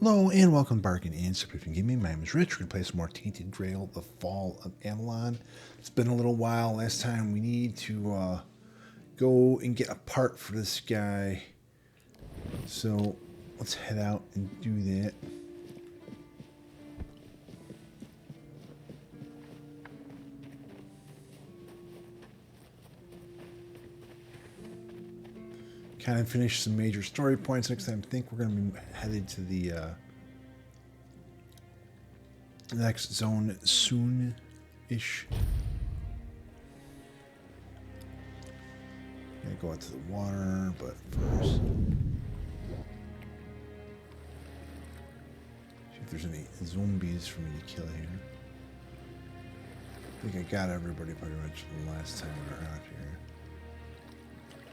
Hello and welcome to Bargain and Subscription Gaming. My name is Rich. We're going to play some more Tainted Grail, The Fall of Avalon. It's been a little while. Last time we need to go and get a part for this guy. So let's head out and do that. Kind of finish some major story points. Next time I think we're going to be headed to the next zone soon-ish. Gotta go out to the water, but first, see if there's any zombies for me to kill here. I think I got everybody pretty much the last time we were out here.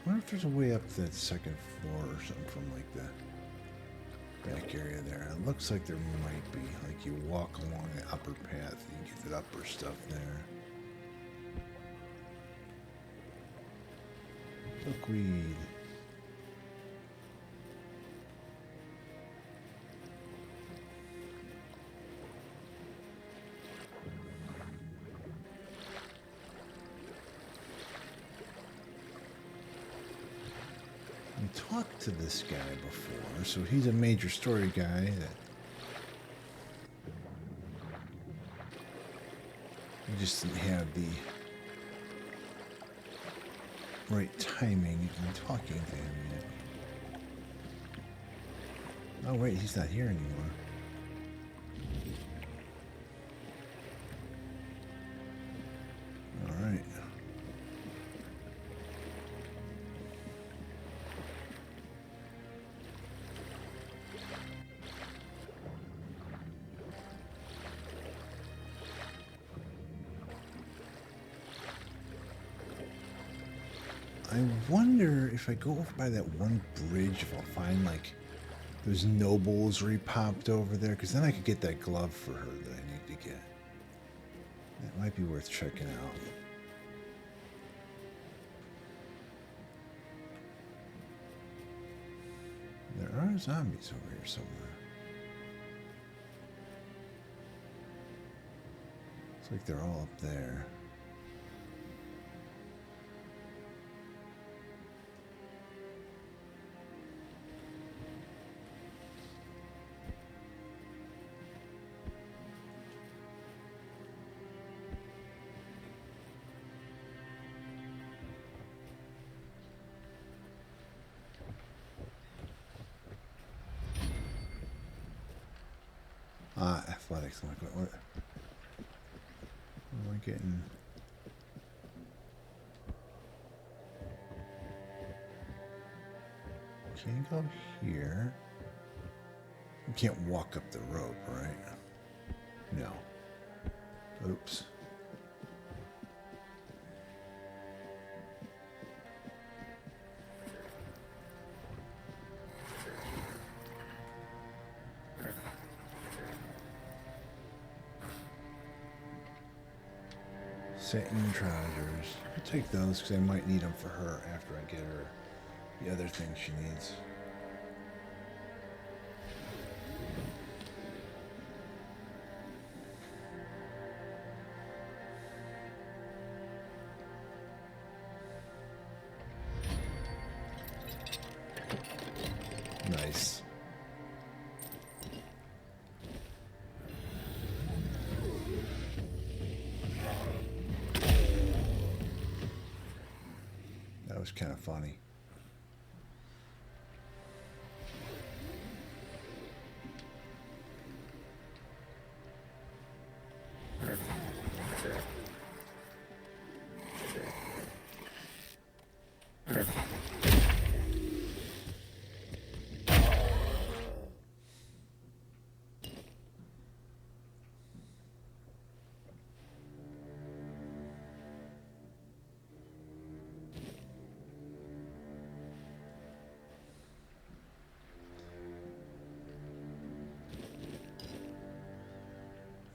I wonder if there's a way up to that second floor or something from like the back area there. It looks like there might be. Like you walk along the upper path and you get that upper stuff there. Milkweed. We talked to this guy before, so he's a major story guy that we just didn't have the right timing in talking to him yet. Oh wait, he's not here anymore. All right. I wonder if I go over by that one bridge, if I'll find like those nobles where he popped over there, because then I could get that glove for her that I need to get. That might be worth checking out. There are zombies over here somewhere. Looks like they're all up there. Athletics. I'm like, what am I getting? Can't go here. You can't walk up the rope, right? No. Oops. Satin trousers. I'll take those because I might need them for her after I get her the other thing she needs. Nice. That was kind of funny.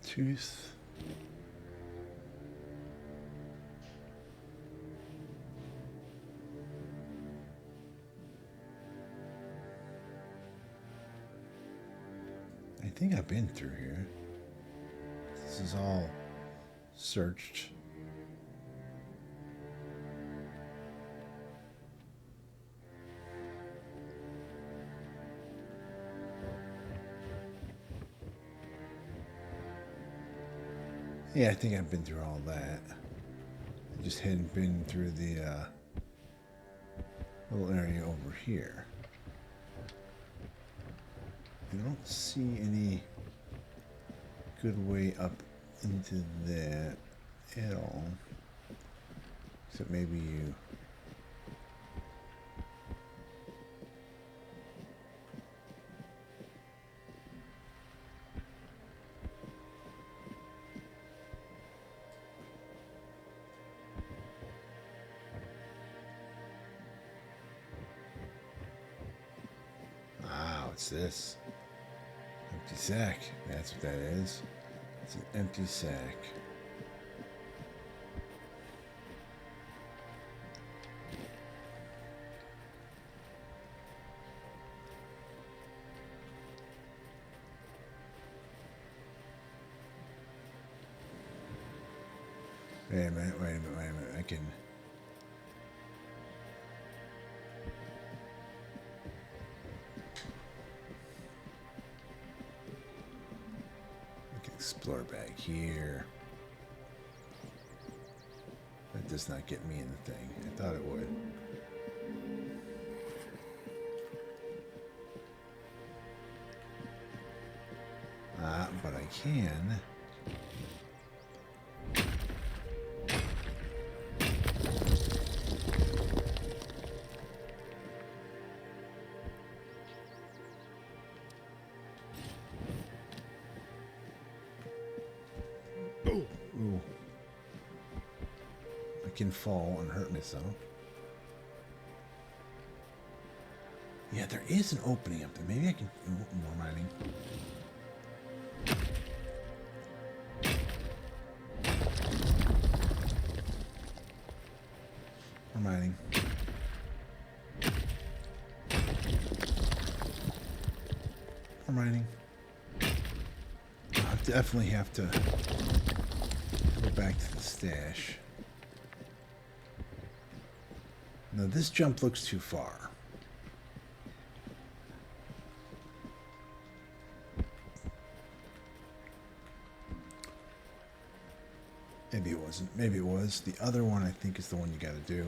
Tooth. think I've been through here. This is all searched. Yeah, I think I've been through all that. I just hadn't been through the little area over here. I don't see any good way up into that at all. Except maybe you. What's this? Empty sack. That's what that is. It's an empty sack. Wait a minute, wait a minute, wait a minute. I can explore back here. That does not get me in the thing. I thought it would. But I can. Ooh. I can fall and hurt myself. Yeah, there is an opening up there. Maybe I can... more mining. More mining. More mining. I definitely have to go back to the stash. Now this jump looks too far. Maybe it wasn't. Maybe it was. The other one I think is the one you gotta do.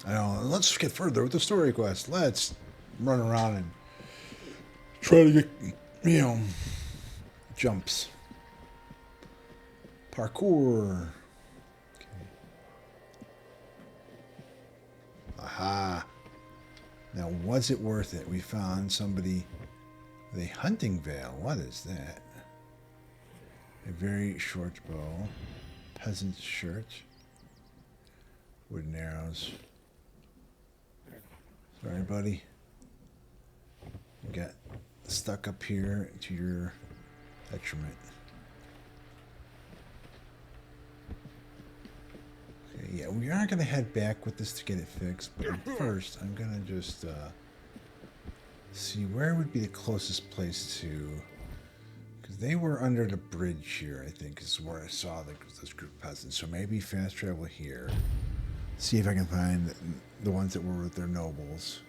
I know. Let's get further with the story quest. Let's run around and try to get, you know, jumps. Parkour. Okay. Aha. Now, was it worth it? We found somebody with a hunting veil. What is that? A very short bow. Peasant's shirt. Wooden arrows. Sorry, buddy. You got stuck up here to your detriment. Okay, yeah, we are going to head back with this to get it fixed, but first I'm going to just see where would be the closest place to... Because they were under the bridge here, I think, is where I saw this group of peasants. So maybe fast travel here. See if I can find the ones that were with their nobles.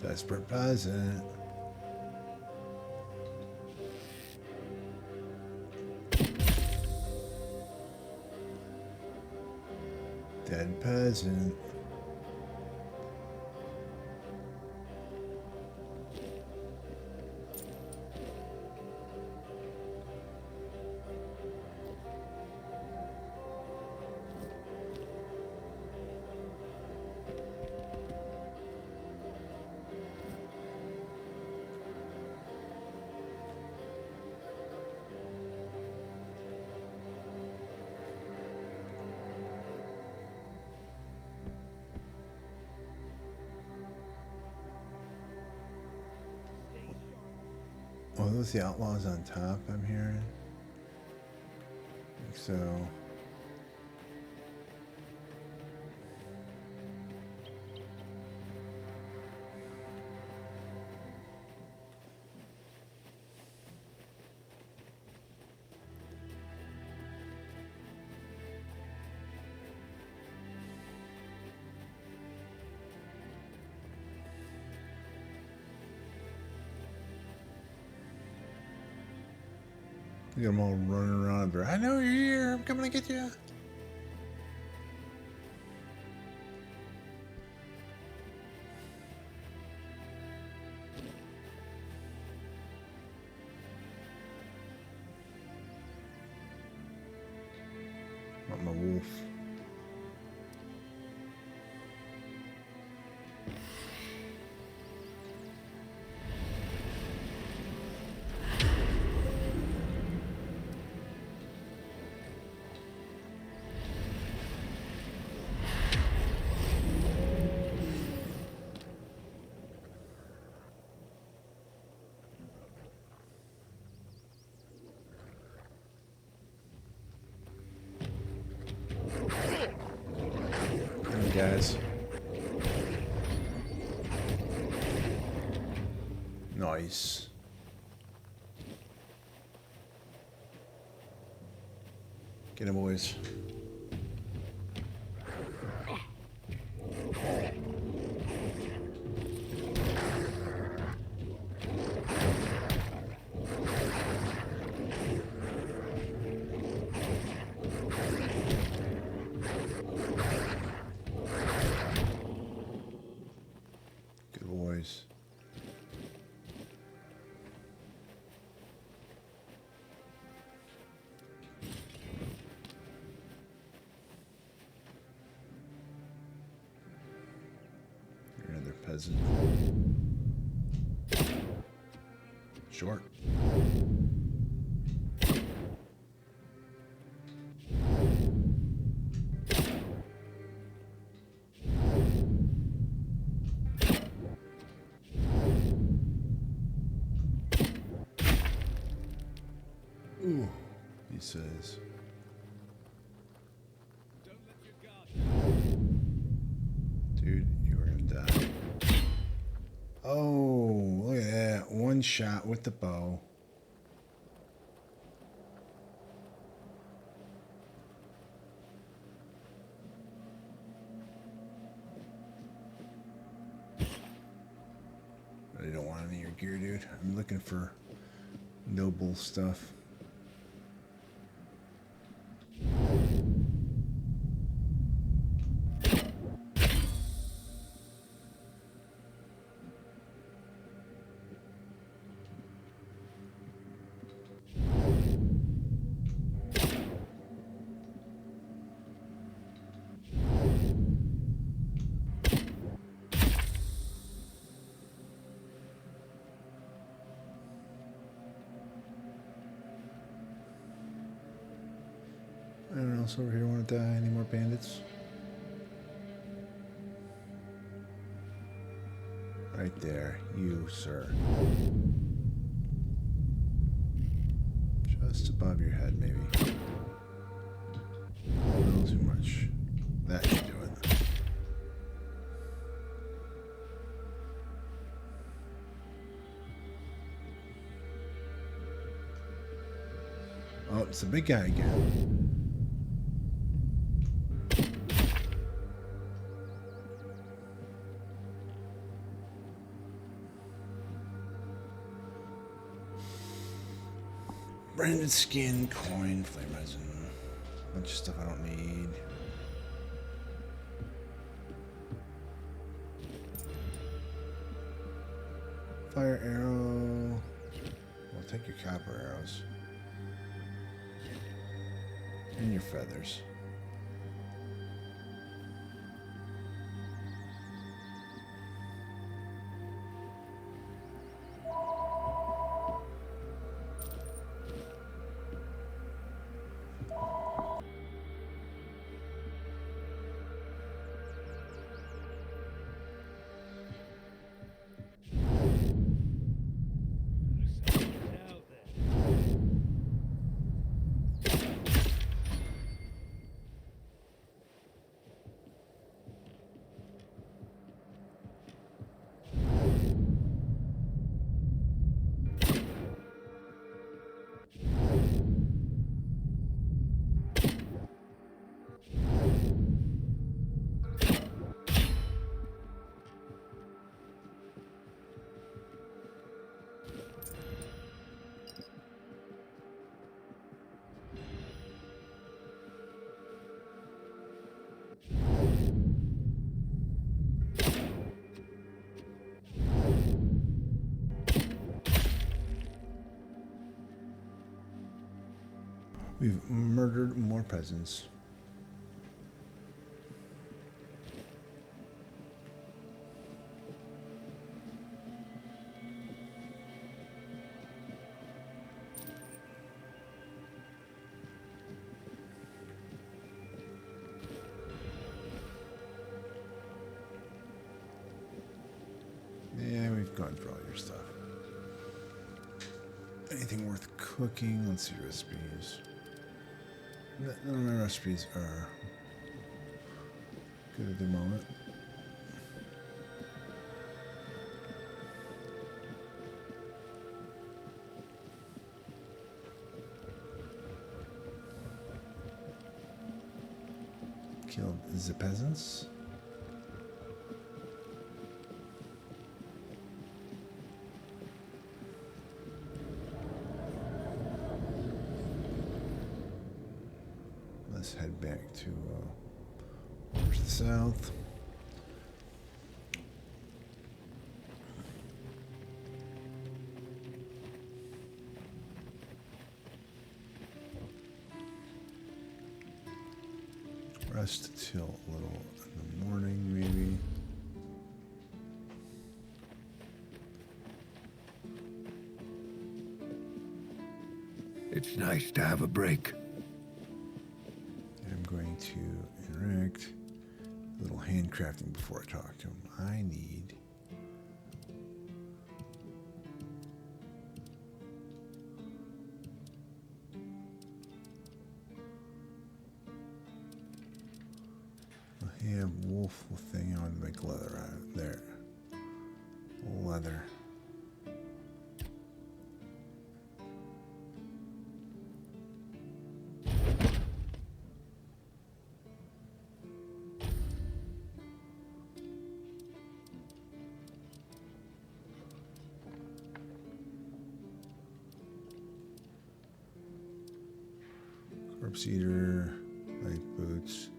Desperate peasant. Dead peasant. Oh, those the outlaws on top, I'm hearing. I think so. Look at them all running around. I know you're here. I'm coming to get you. I'm a wolf. Guys. Nice. Get him, boys. Another peasant. Short. Ooh, he says. Dude, you are gonna die. Oh, look at that. One shot with the bow. I don't want any of your gear, dude. I'm looking for noble stuff. Anyone else over here want to die? Any more bandits? Right there, you, sir. Just above your head, maybe. A little too much. That should do it. Oh, it's the big guy again. Branded skin, coin, flame resin. Bunch of stuff I don't need. Fire arrow. Well, take your copper arrows. And your feathers. We've murdered more peasants. Yeah, we've gone through all your stuff. Anything worth cooking? Let's see recipes. None of my recipes are good at the moment. Killed the peasants. Let's head back to where's the south. Rest till a little in the morning, maybe. It's nice to have a break. I'm going to interact a little handcrafting before I talk to him. I need I have wolf thing. I want to make leather out of it. There. Leather. Corpse eater, light boots,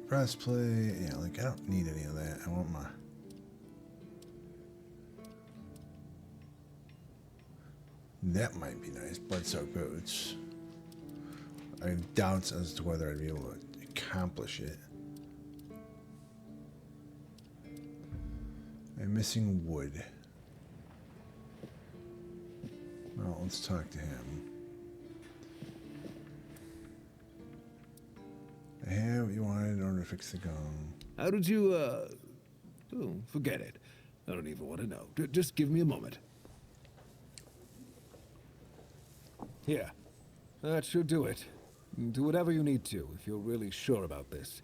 breastplate. Yeah, like I don't need any of that. I want my that might be nice. Blood-soaked boots. I have doubts as to whether I'd be able to accomplish it. I'm missing wood. Well, let's talk to him. I have what you wanted in order to fix the gong. How did you, oh, forget it. I don't even want to know. Just give me a moment. Here. That should do it. Do whatever you need to if you're really sure about this.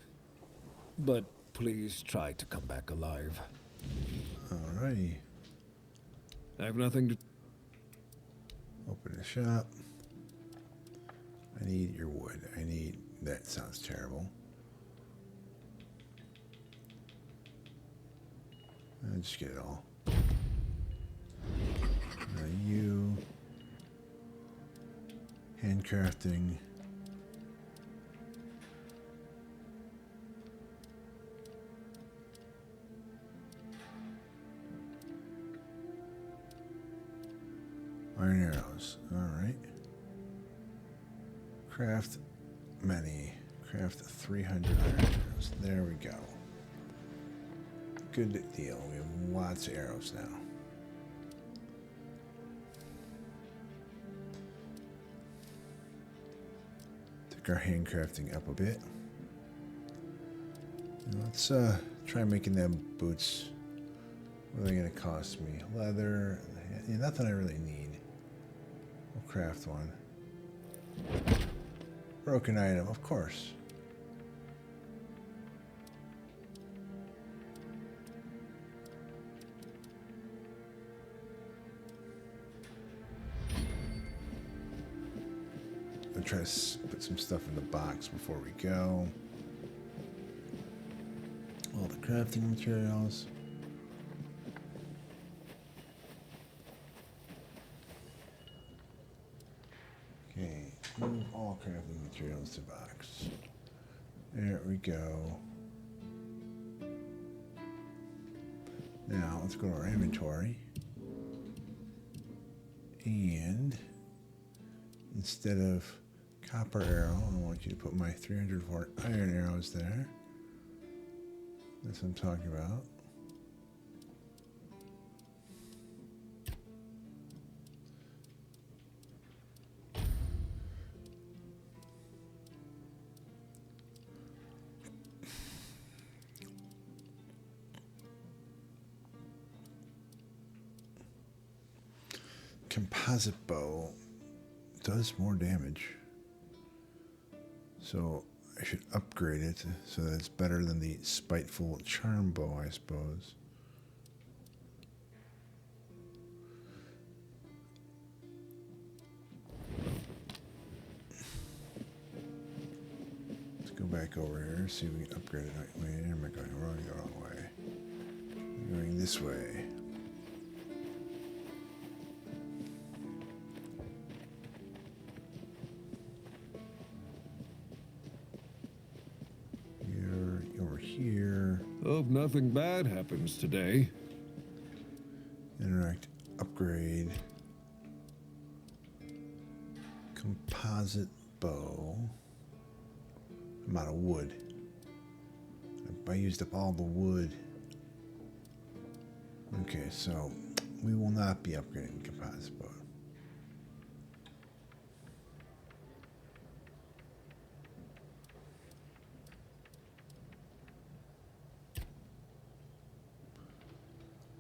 But please try to come back alive. Alrighty. I have nothing to... Open the shop. I need your wood. I need... That sounds terrible. I'll just get it all. Now you... handcrafting. Iron arrows. Alright. Craft many. Craft 300 iron arrows. There we go. Good deal. We have lots of arrows now. Took our handcrafting up a bit. Let's try making them boots. What are they going to cost me? Leather. Yeah, nothing I really need. We'll craft one. Broken item, of course. I'll try to put some stuff in the box before we go. All the crafting materials. Okay, move all crafting materials to box. There we go. Now, let's go to our inventory. And instead of copper arrow, I want you to put my 304 iron arrows there. That's what I'm talking about. Composite bow does more damage, so I should upgrade it so that it's better than the spiteful charm bow, I suppose. Let's go back over here, see if we can upgrade it. Wait, am I going wrong? The wrong way. I'm going this way. Here. Hope nothing bad happens today. Interact, upgrade, composite bow. I'm out of wood. I used up all the wood. Okay, so we will not be upgrading composite bow.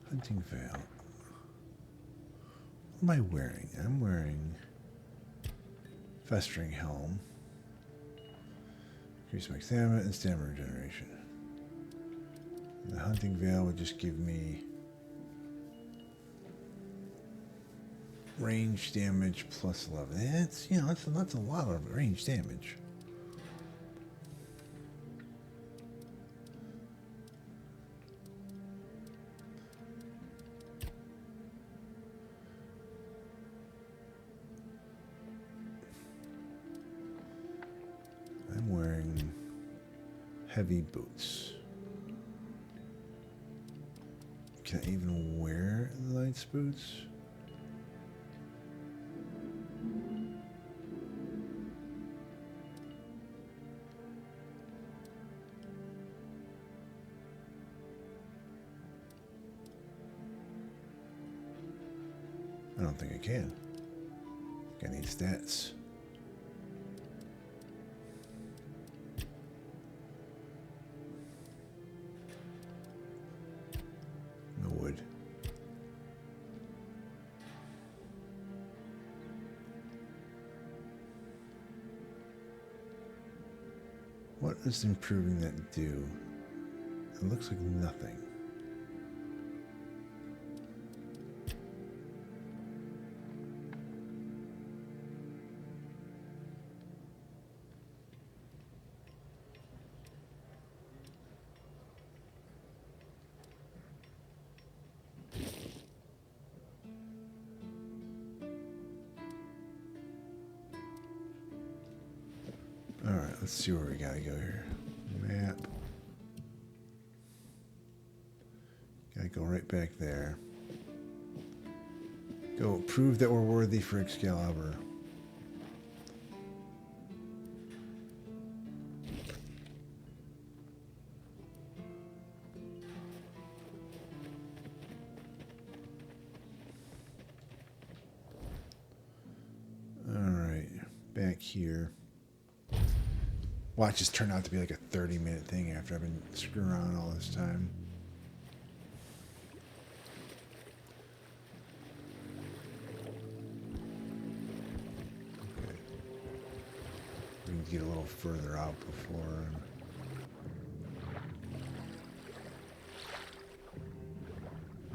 Hunting veil. What am I wearing? I'm wearing festering helm. Increase my stamina and stamina regeneration. And the hunting veil would just give me range damage plus 11. It's, you know, that's a lot of range damage. I'm wearing heavy boots. Can I even wear the Knight's boots? I don't think I can. I need stats. No wood. What is improving that do? It looks like nothing. Let's see where we gotta go here. Map. Gotta go right back there. Go prove that we're worthy for Excalibur. Alright, back here. Watch this turn out to be like a 30-minute thing after I've been screwing around all this time. Okay. We need to get a little further out before...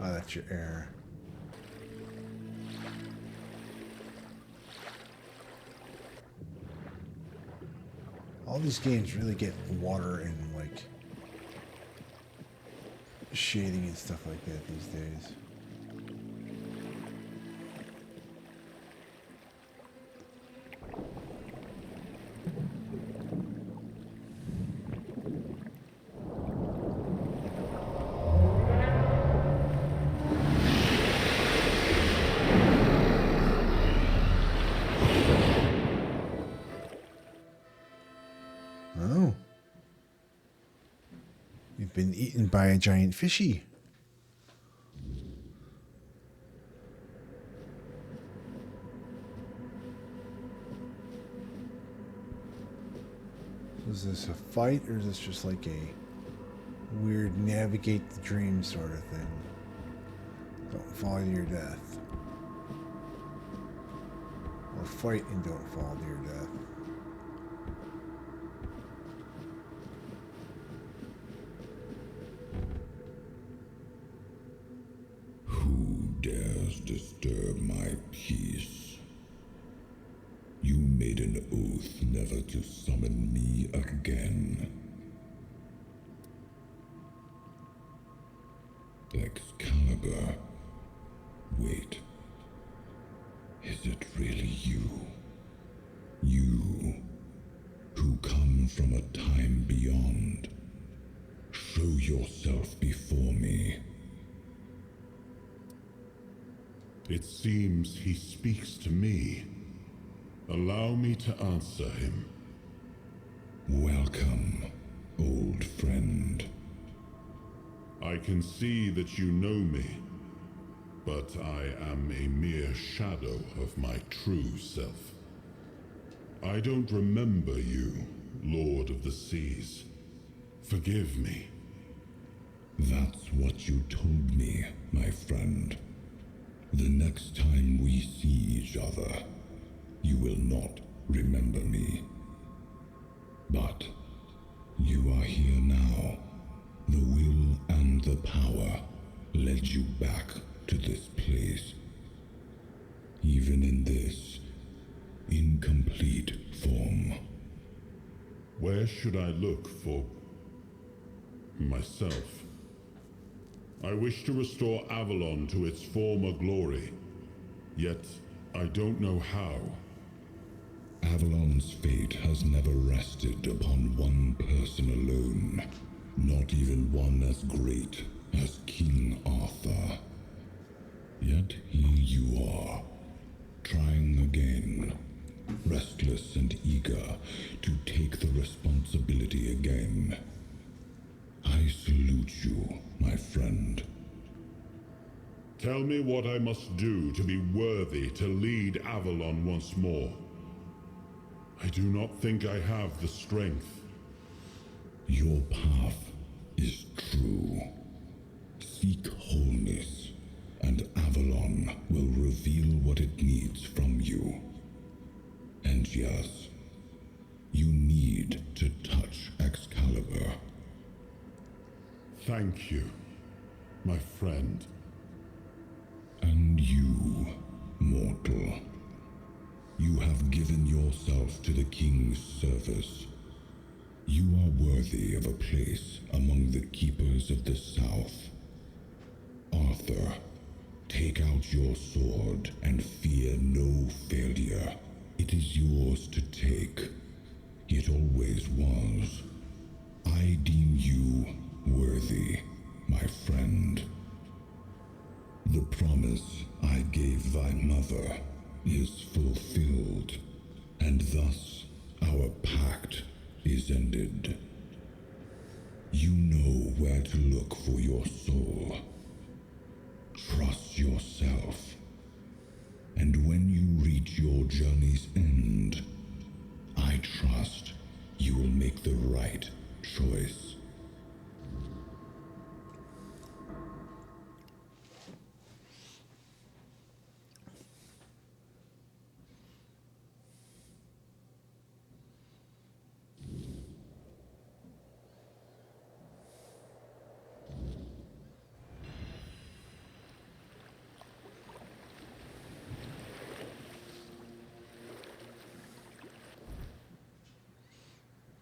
Oh, that's your air. All these games really get water and like shading and stuff like that these days. Oh. We've been eaten by a giant fishy. Is this a fight or is this just like a weird navigate the dream sort of thing? Don't fall to your death. Or fight and don't fall to your death. Dares disturb my peace. You made an oath never to summon me again. Excalibur. Wait. Is it really you? You, who come from a time beyond. Show yourself before me. It seems he speaks to me. Allow me to answer him. Welcome, old friend. I can see that you know me, but I am a mere shadow of my true self. I don't remember you, Lord of the Seas. Forgive me. That's what you told me, my friend. The next time we see each other, you will not remember me. But you are here now. The will and the power led you back to this place. Even in this incomplete form. Where should I look for myself? I wish to restore Avalon to its former glory, yet I don't know how. Avalon's fate has never rested upon one person alone, not even one as great as King Arthur. Yet here you are, trying again, restless and eager to take the responsibility again. I salute you, my friend. Tell me what I must do to be worthy to lead Avalon once more. I do not think I have the strength. Your path is true. Seek wholeness, and Avalon will reveal what it needs from you. And yes, you need to touch Excalibur. Thank you, my friend. And you, mortal. You have given yourself to the King's service. You are worthy of a place among the keepers of the South. Arthur, take out your sword and fear no failure. It is yours to take. It always was. I deem you worthy, my friend. The promise I gave thy mother is fulfilled, and thus our pact is ended. You know where to look for your soul. Trust yourself. And when you reach your journey's end, I trust you will make the right choice.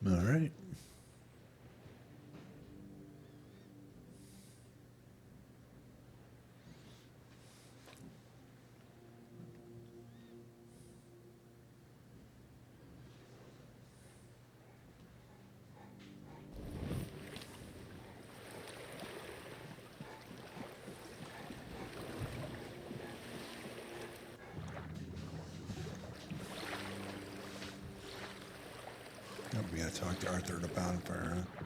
All right. Oh, we gotta talk to Arthur at the bonfire, huh?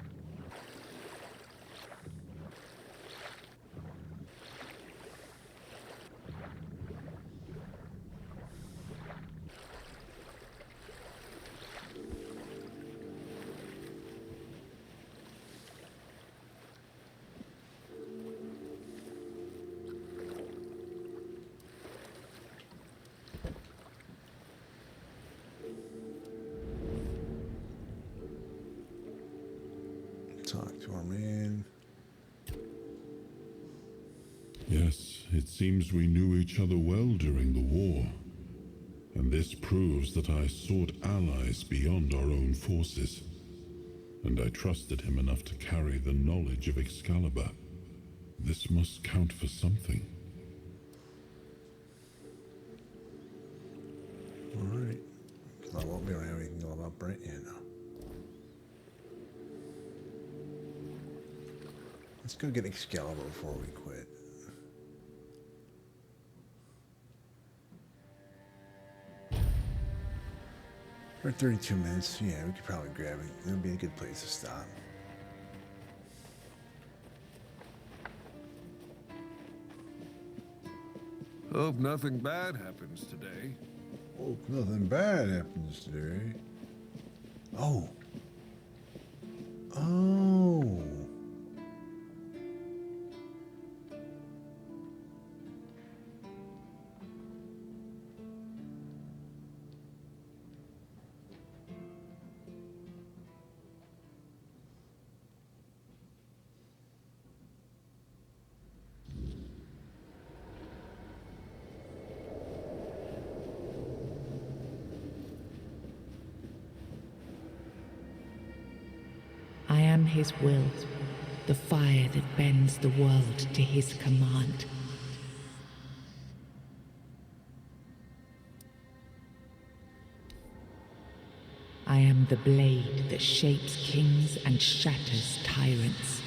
Talk to our man. Yes, it seems we knew each other well during the war. And this proves that I sought allies beyond our own forces. And I trusted him enough to carry the knowledge of Excalibur. This must count for something. All right. Well, we don't have anything all about Brent yet now. Let's go get Excalibur before we quit. For 32 minutes, yeah, we could probably grab it. It'll be a good place to stop. Hope nothing bad happens today. Hope nothing bad happens today. Oh. Oh. I am his will, the fire that bends the world to his command. I am the blade that shapes kings and shatters tyrants.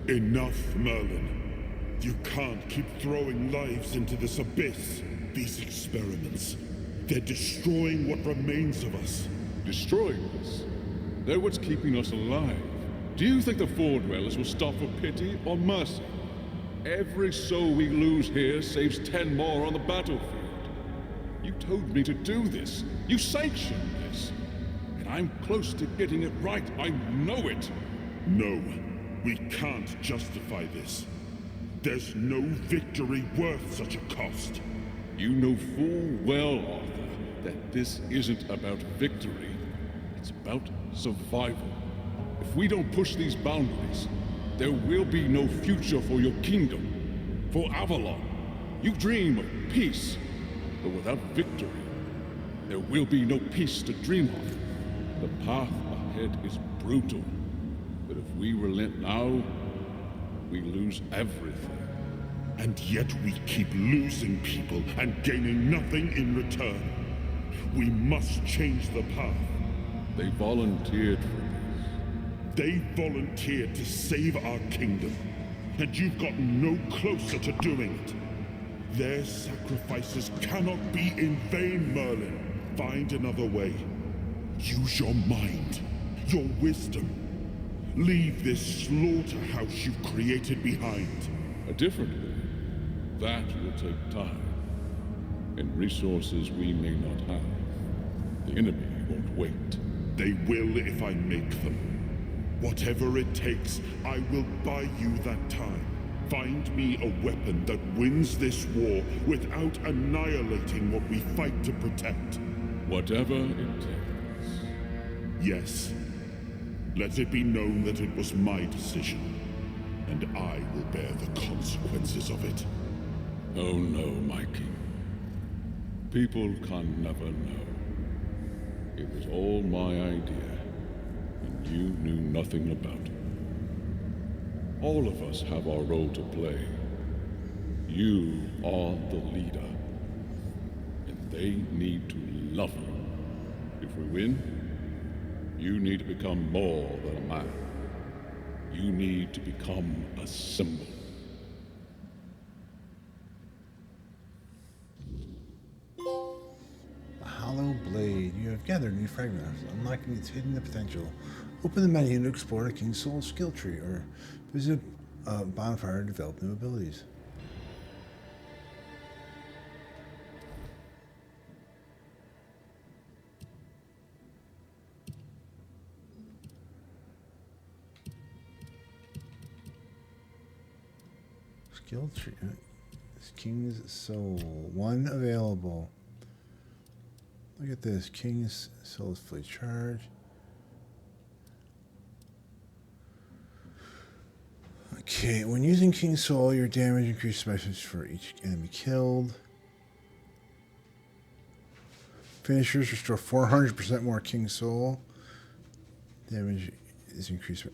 Enough, Merlin. You can't keep throwing lives into this abyss. These experiments, they're destroying what remains of us. Destroying us? They're what's keeping us alive. Do you think the Four Dwellers will stop for pity or mercy? Every soul we lose here saves 10 more on the battlefield. You told me to do this. You sanctioned this. And I'm close to getting it right. I know it. No, we can't justify this. There's no victory worth such a cost. You know full well, Arthur, that this isn't about victory. It's about survival. If we don't push these boundaries, there will be no future for your kingdom, for Avalon. You dream of peace, but without victory, there will be no peace to dream of. The path ahead is brutal. But if we relent now, we lose everything. And yet we keep losing people and gaining nothing in return. We must change the path. They volunteered for this. They volunteered to save our kingdom, and you've gotten no closer to doing it. Their sacrifices cannot be in vain, Merlin. Find another way. Use your mind, your wisdom. Leave this slaughterhouse you've created behind. A different way. That will take time, and resources we may not have. The enemy won't wait. They will if I make them. Whatever it takes, I will buy you that time. Find me a weapon that wins this war without annihilating what we fight to protect. Whatever it takes. Yes. Let it be known that it was my decision, and I will bear the consequences of it. Oh no, my king. People can never know. It was all my idea, and you knew nothing about it. All of us have our role to play. You are the leader, and they need to love you. If we win, you need to become more than a man. You need to become a symbol. Hollow Blade. You have gathered new fragments, unlocking its hidden potential. Open the menu to explore the King's Soul skill tree, or visit a bonfire to develop new abilities. Skill tree. King's Soul. 1 available. Look at this. King's Soul is fully charged. Okay, when using King's Soul, your damage increases by for each enemy killed. Finishers restore 400% more King's Soul. Damage is increased.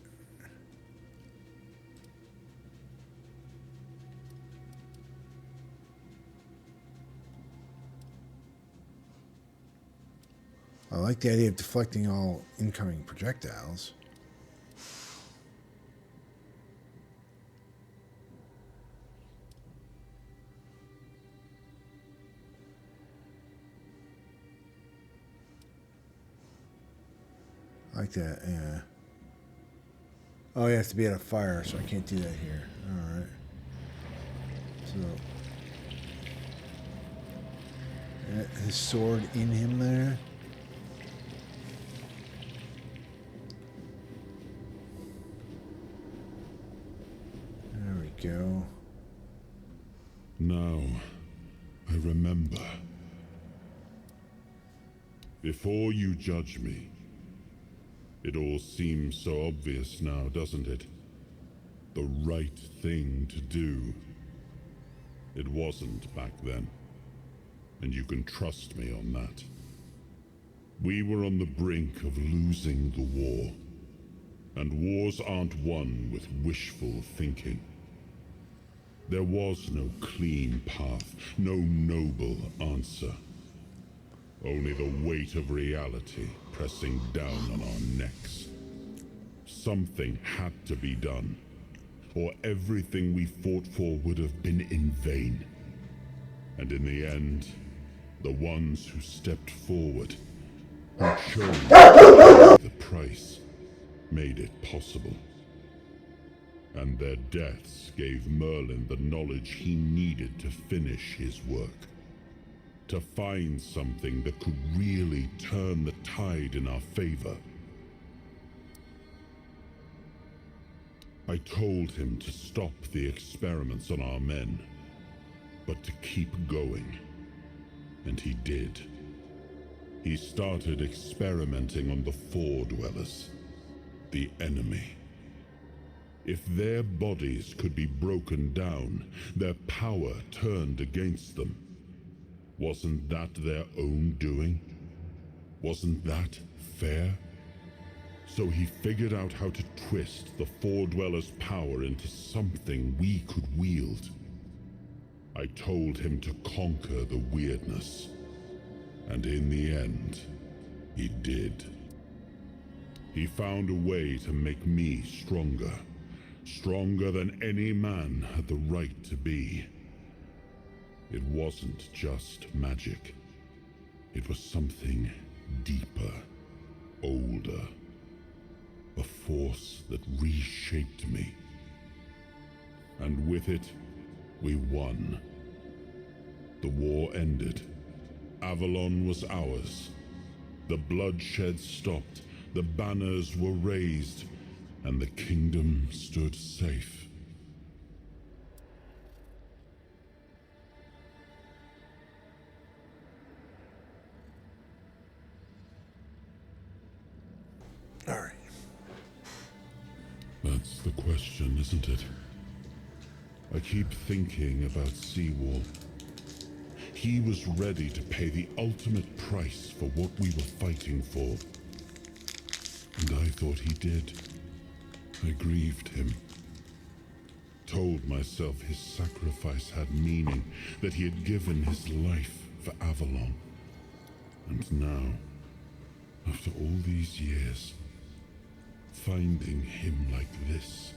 I like the idea of deflecting all incoming projectiles. I like that, yeah. Oh, you have to be at a fire, so I can't do that here. Alright. So... his sword in him there. There we go. Now, I remember. Before you judge me, it all seems so obvious now, doesn't it? The right thing to do. It wasn't back then, and you can trust me on that. We were on the brink of losing the war, and wars aren't won with wishful thinking. There was no clean path, no noble answer. Only the weight of reality pressing down on our necks. Something had to be done, or everything we fought for would have been in vain. And in the end, the ones who stepped forward, who chose the price, made it possible. And their deaths gave Merlin the knowledge he needed to finish his work. To find something that could really turn the tide in our favor. I told him to stop the experiments on our men, but to keep going. And he did. He started experimenting on the Four Dwellers, the enemy. If their bodies could be broken down, their power turned against them. Wasn't that their own doing? Wasn't that fair? So he figured out how to twist the Four Dwellers' power into something we could wield. I told him to conquer the weirdness. And in the end, he did. He found a way to make me stronger. Stronger than any man had the right to be. It wasn't just magic. It was something deeper, older. A force that reshaped me. And with it, we won. The war ended. Avalon was ours. The bloodshed stopped. The banners were raised. And the kingdom stood safe. All right. That's the question, isn't it? I keep thinking about Seawall. He was ready to pay the ultimate price for what we were fighting for. And I thought he did. I grieved him. Told myself his sacrifice had meaning, that he had given his life for Avalon. And now, after all these years, finding him like this,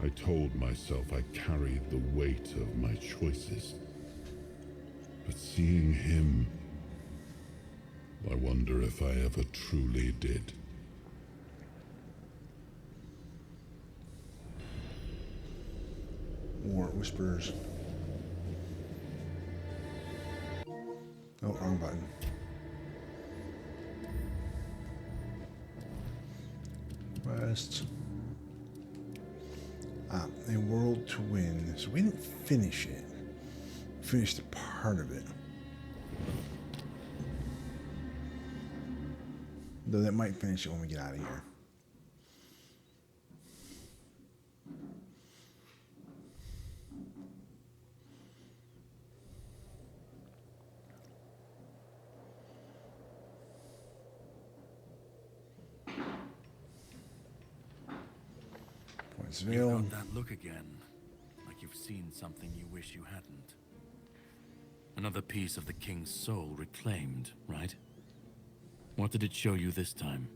I told myself I carried the weight of my choices. But seeing him, I wonder if I ever truly did. War Whispers. Oh, wrong button. Quests. A world to win. So we didn't finish it. We finished a part of it. Though that might finish it when we get out of here. You got that look again, like you've seen something you wish you hadn't. Another piece of the king's soul reclaimed, right? What did it show you this time?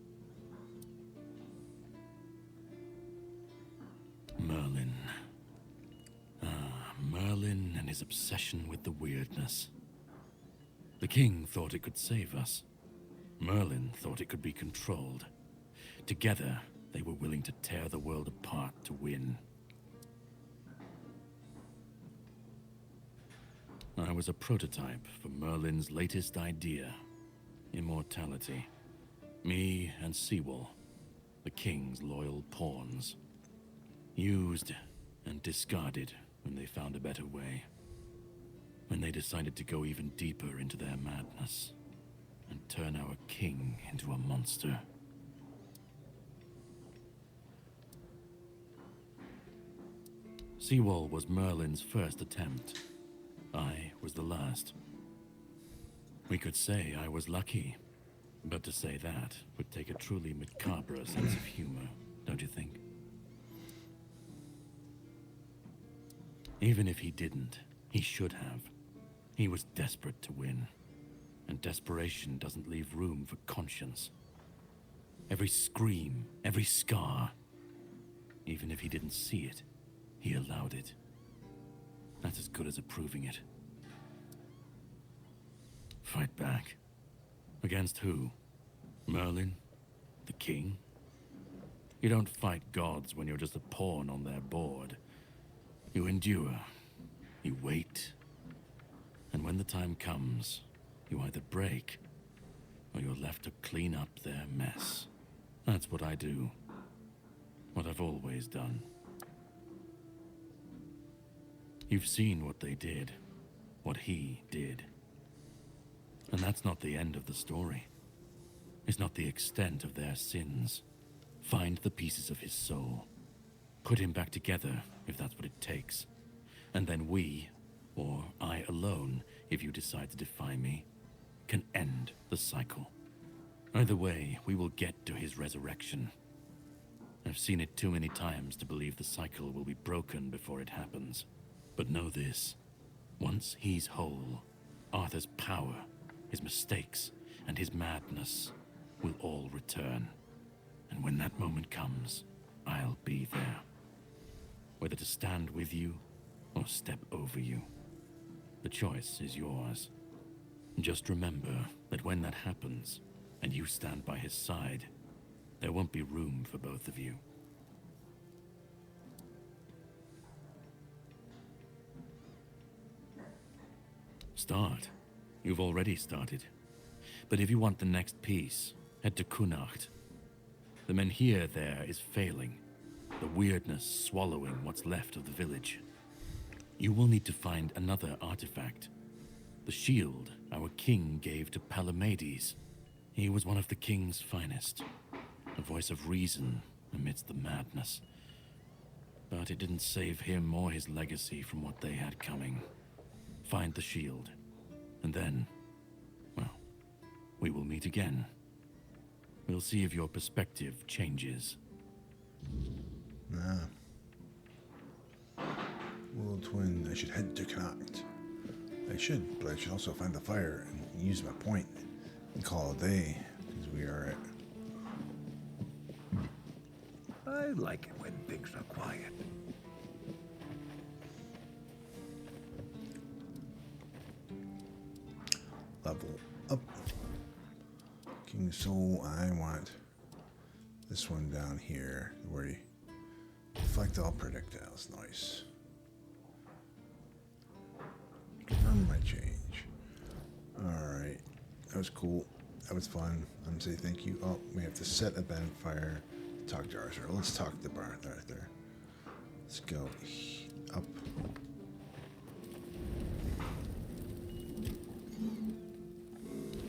Merlin. Merlin and his obsession with the weirdness. The king thought it could save us. Merlin thought it could be controlled. Together, they were willing to tear the world apart to win. I was a prototype for Merlin's latest idea, immortality. Me and Seawall, the king's loyal pawns. Used and discarded when they found a better way. When they decided to go even deeper into their madness and turn our king into a monster. Seawall was Merlin's first attempt. I was the last. We could say I was lucky, but to say that would take a truly macabre sense of humor, don't you think? Even if he didn't, he should have. He was desperate to win, and desperation doesn't leave room for conscience. Every scream, every scar, even if he didn't see it, he allowed it. That's as good as approving it. Fight back. Against who? Merlin? The king? You don't fight gods when you're just a pawn on their board. You endure. You wait. And when the time comes, you either break, or you're left to clean up their mess. That's what I do. What I've always done. You've seen what they did, what he did. And that's not the end of the story. It's not the extent of their sins. Find the pieces of his soul. Put him back together, if that's what it takes. And then we, or I alone, if you decide to defy me, can end the cycle. Either way, we will get to his resurrection. I've seen it too many times to believe the cycle will be broken before it happens. But know this. Once he's whole, Arthur's power, his mistakes, and his madness will all return. And when that moment comes, I'll be there. Whether to stand with you or step over you. The choice is yours. Just remember that when that happens, and you stand by his side, there won't be room for both of you. Start. You've already started. But if you want the next piece, head to Kunacht. The Menhir there is failing, the weirdness swallowing what's left of the village. You will need to find another artifact. The shield our king gave to Palamedes. He was one of the king's finest, a voice of reason amidst the madness. But it didn't save him or his legacy from what they had coming. Find the shield, and then, well, we will meet again. We'll see if your perspective changes. World Twin, I should head to Connacht. I should, but I should also find the fire and use my point and call it a day, because we are at... I like it when things are quiet. Level up. King Soul, I want this one down here, where you deflect all projectiles. Nice. Confirm my change. Alright. That was cool. That was fun. I'm gonna say thank you. Oh, we have to set a bonfire. Talk to Arthur. Let's talk to Arthur. Let's go up.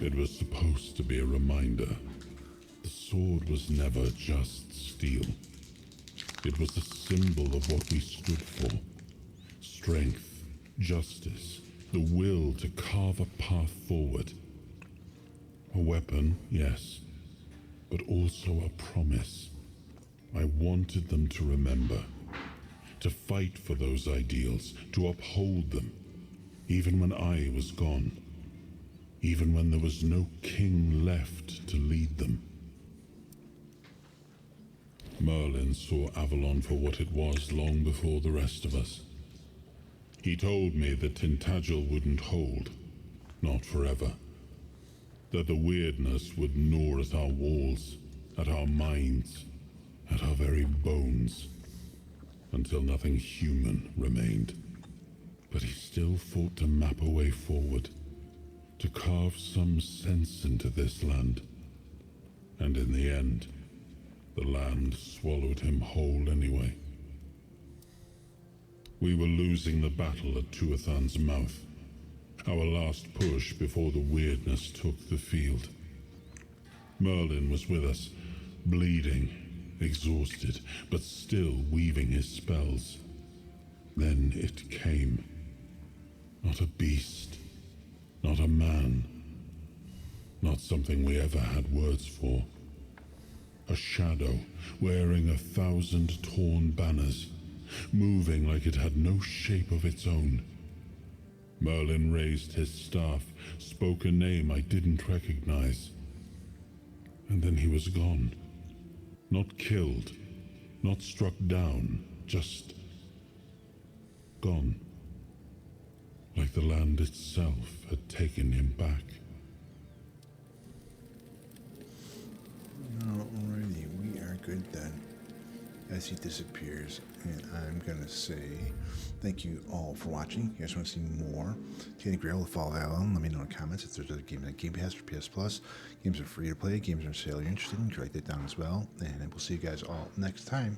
It was supposed to be a reminder. The sword was never just steel. It was a symbol of what we stood for. Strength, justice, the will to carve a path forward. A weapon, yes, but also a promise. I wanted them to remember, to fight for those ideals, to uphold them, even when I was gone, even when there was no king left to lead them. Merlin saw Avalon for what it was long before the rest of us. He told me that Tintagel wouldn't hold, not forever. That the weirdness would gnaw at our walls, at our minds, at our very bones, until nothing human remained. But he still fought to map a way forward, to carve some sense into this land. And in the end, the land swallowed him whole anyway. We were losing the battle at Tuathan's mouth, our last push before the weirdness took the field. Merlin was with us, bleeding, exhausted, but still weaving his spells. Then it came. Not a beast, not a man, not something we ever had words for. A shadow wearing 1,000 torn banners, moving like it had no shape of its own. Merlin raised his staff, spoke a name I didn't recognize. And then he was gone. Not killed, not struck down, just gone. Like the land itself had taken him back. Alrighty, we are good then. As he disappears, and I'm gonna say thank you all for watching. You guys want to see more Tainted Grail with Fall Avalon? Let me know in the comments if there's a game that Game Pass or PS Plus. Games are free to play, games are on sale you're interested in, write that down as well. And we'll see you guys all next time.